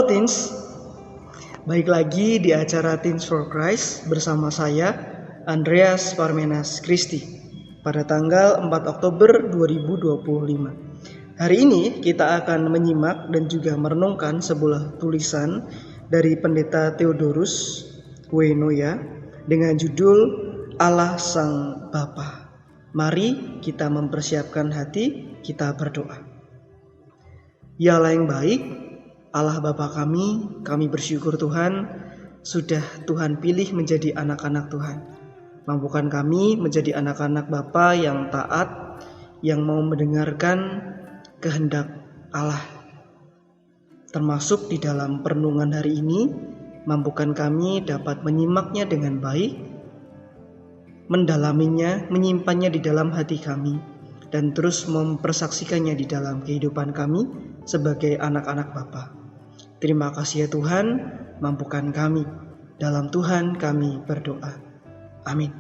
Halo Teens, baik lagi di acara Teens for Christ bersama saya Andreas Parmenas Christy pada tanggal 4 Oktober 2025. Hari ini kita akan menyimak dan juga merenungkan sebuah tulisan dari Pendeta Theodorus Uenoya dengan judul Allah Sang Bapa. Mari kita mempersiapkan hati, kita berdoa. Ya Allah yang baik, Allah Bapa kami bersyukur Tuhan sudah Tuhan pilih menjadi anak-anak Tuhan. Mampukan kami menjadi anak-anak Bapa yang taat, yang mau mendengarkan kehendak Allah. Termasuk di dalam perenungan hari ini, mampukan kami dapat menyimaknya dengan baik, mendalaminya, menyimpannya di dalam hati kami, dan terus mempersaksikannya di dalam kehidupan kami sebagai anak-anak Bapa. Terima kasih ya Tuhan, mampukan kami. Dalam Tuhan kami berdoa. Amin.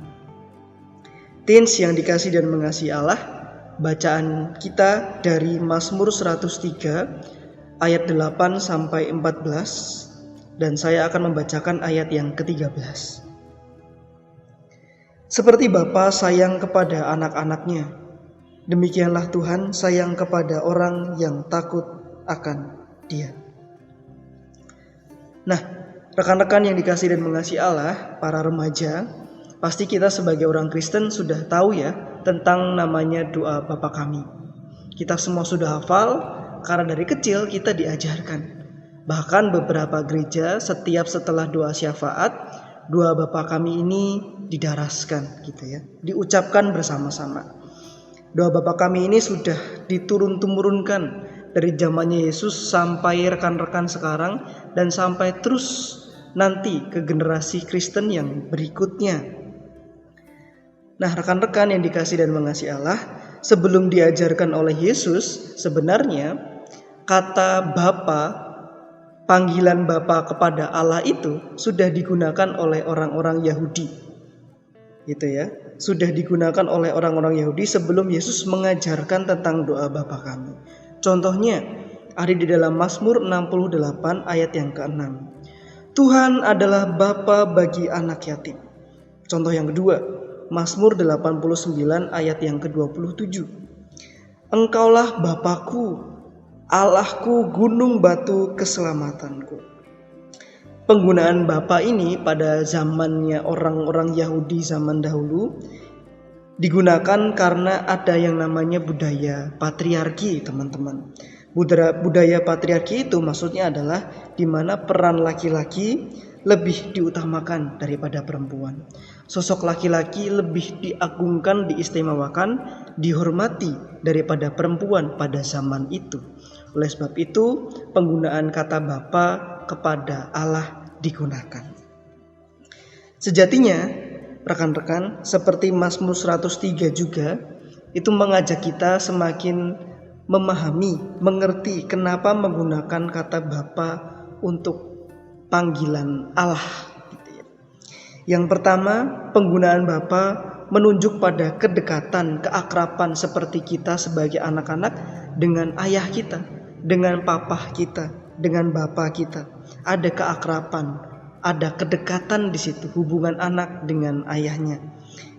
Teens yang dikasih dan mengasihi Allah, bacaan kita dari Mazmur 103 ayat 8 sampai 14, dan saya akan membacakan ayat yang ke-13. Seperti Bapa sayang kepada anak-anaknya, demikianlah Tuhan sayang kepada orang yang takut akan Dia. Nah, rekan-rekan yang dikasih dan mengasihi Allah, para remaja, pasti kita sebagai orang Kristen sudah tahu ya tentang namanya doa Bapa kami. Kita semua sudah hafal karena dari kecil kita diajarkan. Bahkan beberapa gereja setiap setelah doa syafaat, doa Bapa kami ini didaraskan gitu ya, diucapkan bersama-sama. Doa Bapa kami ini sudah diturun-temurunkan dari zamannya Yesus sampai rekan-rekan sekarang dan sampai terus nanti ke generasi Kristen yang berikutnya. Nah, rekan-rekan yang dikasih dan mengasihi Allah, sebelum diajarkan oleh Yesus, sebenarnya kata Bapa, panggilan Bapa kepada Allah itu sudah digunakan oleh orang-orang Yahudi. Gitu ya. Sudah digunakan oleh orang-orang Yahudi sebelum Yesus mengajarkan tentang doa Bapa kami. Contohnya ada di dalam Mazmur 68 ayat yang ke-6. Tuhan adalah Bapa bagi anak yatim. Contoh yang kedua, Mazmur 89 ayat yang ke-27. Engkaulah Bapakku, Allahku, gunung batu keselamatanku. Penggunaan Bapa ini pada zamannya orang-orang Yahudi zaman dahulu digunakan karena ada yang namanya budaya patriarki, teman-teman. Budaya patriarki itu maksudnya adalah di mana peran laki-laki lebih diutamakan daripada perempuan. Sosok laki-laki lebih diagungkan, diistimewakan, dihormati daripada perempuan pada zaman itu. Oleh sebab itu, penggunaan kata Bapa kepada Allah digunakan. Sejatinya, rekan-rekan, seperti Mazmur 103 juga, itu mengajak kita semakin memahami, mengerti kenapa menggunakan kata Bapa untuk panggilan Allah. Gitu ya. Yang pertama, penggunaan Bapa menunjuk pada kedekatan, keakraban seperti kita sebagai anak-anak dengan ayah kita, dengan papa kita, dengan bapa kita. Ada keakraban, ada kedekatan di situ, hubungan anak dengan ayahnya.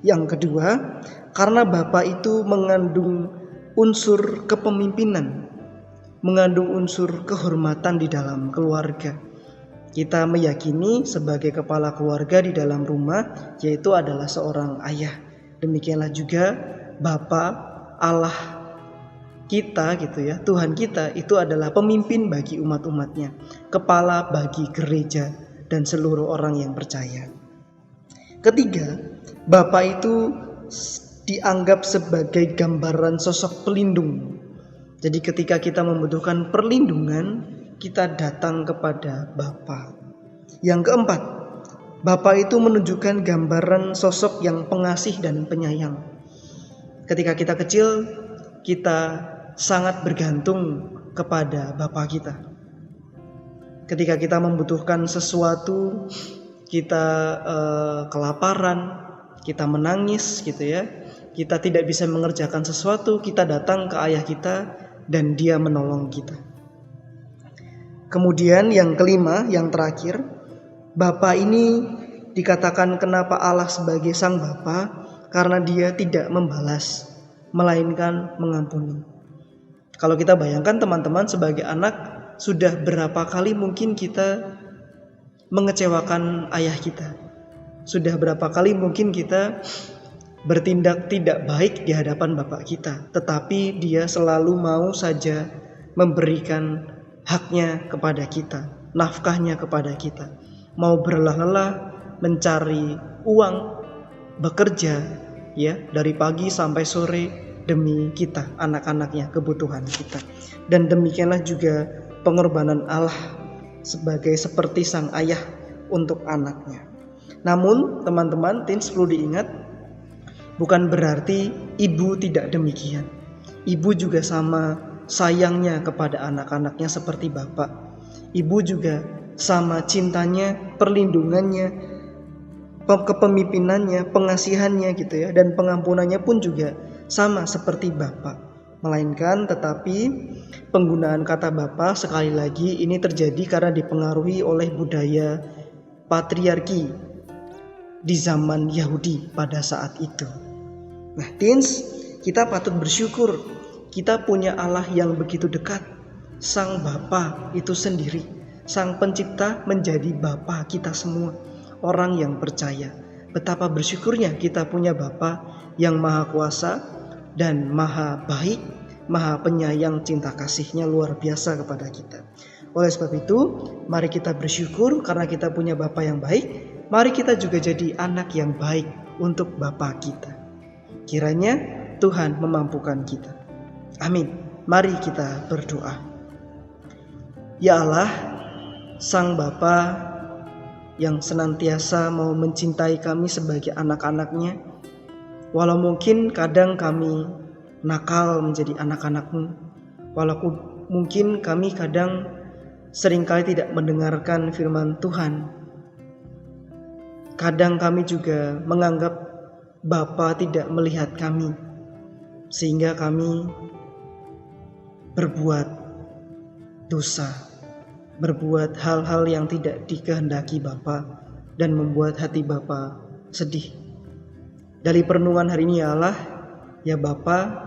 Yang kedua, karena Bapa itu mengandung unsur kepemimpinan, mengandung unsur kehormatan di dalam keluarga. Kita meyakini sebagai kepala keluarga di dalam rumah yaitu adalah seorang ayah. Demikianlah juga Bapa Allah kita gitu ya, Tuhan kita itu adalah pemimpin bagi umat-umatnya, kepala bagi gereja dan seluruh orang yang percaya. Ketiga, Bapa itu dianggap sebagai gambaran sosok pelindung. Jadi ketika kita membutuhkan perlindungan, kita datang kepada Bapa. Yang keempat, Bapa itu menunjukkan gambaran sosok yang pengasih dan penyayang. Ketika kita kecil, kita sangat bergantung kepada Bapa kita. Ketika kita membutuhkan sesuatu, kita kelaparan, kita menangis gitu ya, kita tidak bisa mengerjakan sesuatu, kita datang ke ayah kita dan dia menolong kita. Kemudian yang kelima, yang terakhir, Bapa ini dikatakan kenapa Allah sebagai sang Bapa, karena dia tidak membalas, melainkan mengampuni. Kalau kita bayangkan teman-teman sebagai anak, sudah berapa kali mungkin kita mengecewakan ayah kita. Sudah berapa kali mungkin kita bertindak tidak baik di hadapan bapak kita. Tetapi dia selalu mau saja memberikan haknya kepada kita, nafkahnya kepada kita. Mau berlelah-lelah mencari uang, bekerja ya dari pagi sampai sore demi kita, anak-anaknya, kebutuhan kita. Dan demikianlah juga pengorbanan Allah seperti sang ayah untuk anaknya. Namun teman-teman, teens perlu diingat, bukan berarti ibu tidak demikian. Ibu juga sama sayangnya kepada anak-anaknya seperti bapak. Ibu juga sama cintanya, perlindungannya, kepemimpinannya, pengasihannya gitu ya, dan pengampunannya pun juga sama seperti bapak. Melainkan tetapi penggunaan kata bapak sekali lagi ini terjadi karena dipengaruhi oleh budaya patriarki di zaman Yahudi pada saat itu. Nah, teens, kita patut bersyukur kita punya Allah yang begitu dekat. Sang Bapa itu sendiri, Sang Pencipta menjadi Bapa kita semua, orang yang percaya. Betapa bersyukurnya kita punya Bapa yang maha kuasa dan maha baik, maha penyayang, cinta kasihnya luar biasa kepada kita. Oleh sebab itu, mari kita bersyukur karena kita punya Bapa yang baik. Mari kita juga jadi anak yang baik untuk Bapa kita. Kiranya Tuhan memampukan kita. Amin. Mari kita berdoa. Ya Allah, Sang Bapa yang senantiasa mau mencintai kami sebagai anak-anak-Nya, walau mungkin kadang kami nakal menjadi anak-anak-Mu, walau mungkin kami kadang seringkali tidak mendengarkan firman Tuhan. Kadang kami juga menganggap Bapa tidak melihat kami, sehingga kami berbuat dosa, berbuat hal-hal yang tidak dikehendaki Bapa dan membuat hati Bapa sedih. Dari perenungan hari ini ya Allah, ya Bapa,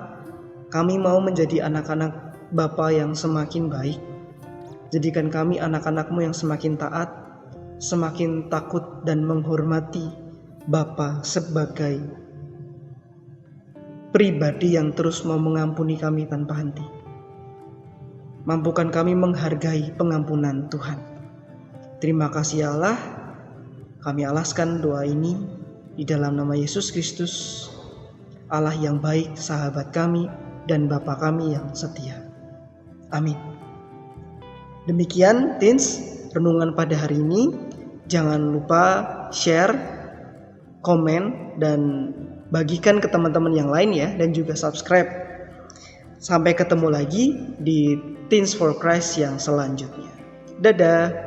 kami mau menjadi anak-anak Bapa yang semakin baik. Jadikan kami anak-anak-Mu yang semakin taat, semakin takut dan menghormati Bapa sebagai pribadi yang terus mau mengampuni kami tanpa henti. Mampukan kami menghargai pengampunan Tuhan. Terima kasih Allah. Kami alaskan doa ini di dalam nama Yesus Kristus, Allah yang baik, sahabat kami dan Bapa kami yang setia. Amin. Demikian teens renungan pada hari ini. Jangan lupa share, komen, dan bagikan ke teman-teman yang lain ya, dan juga subscribe. Sampai ketemu lagi di Teens for Christ yang selanjutnya. Dadah.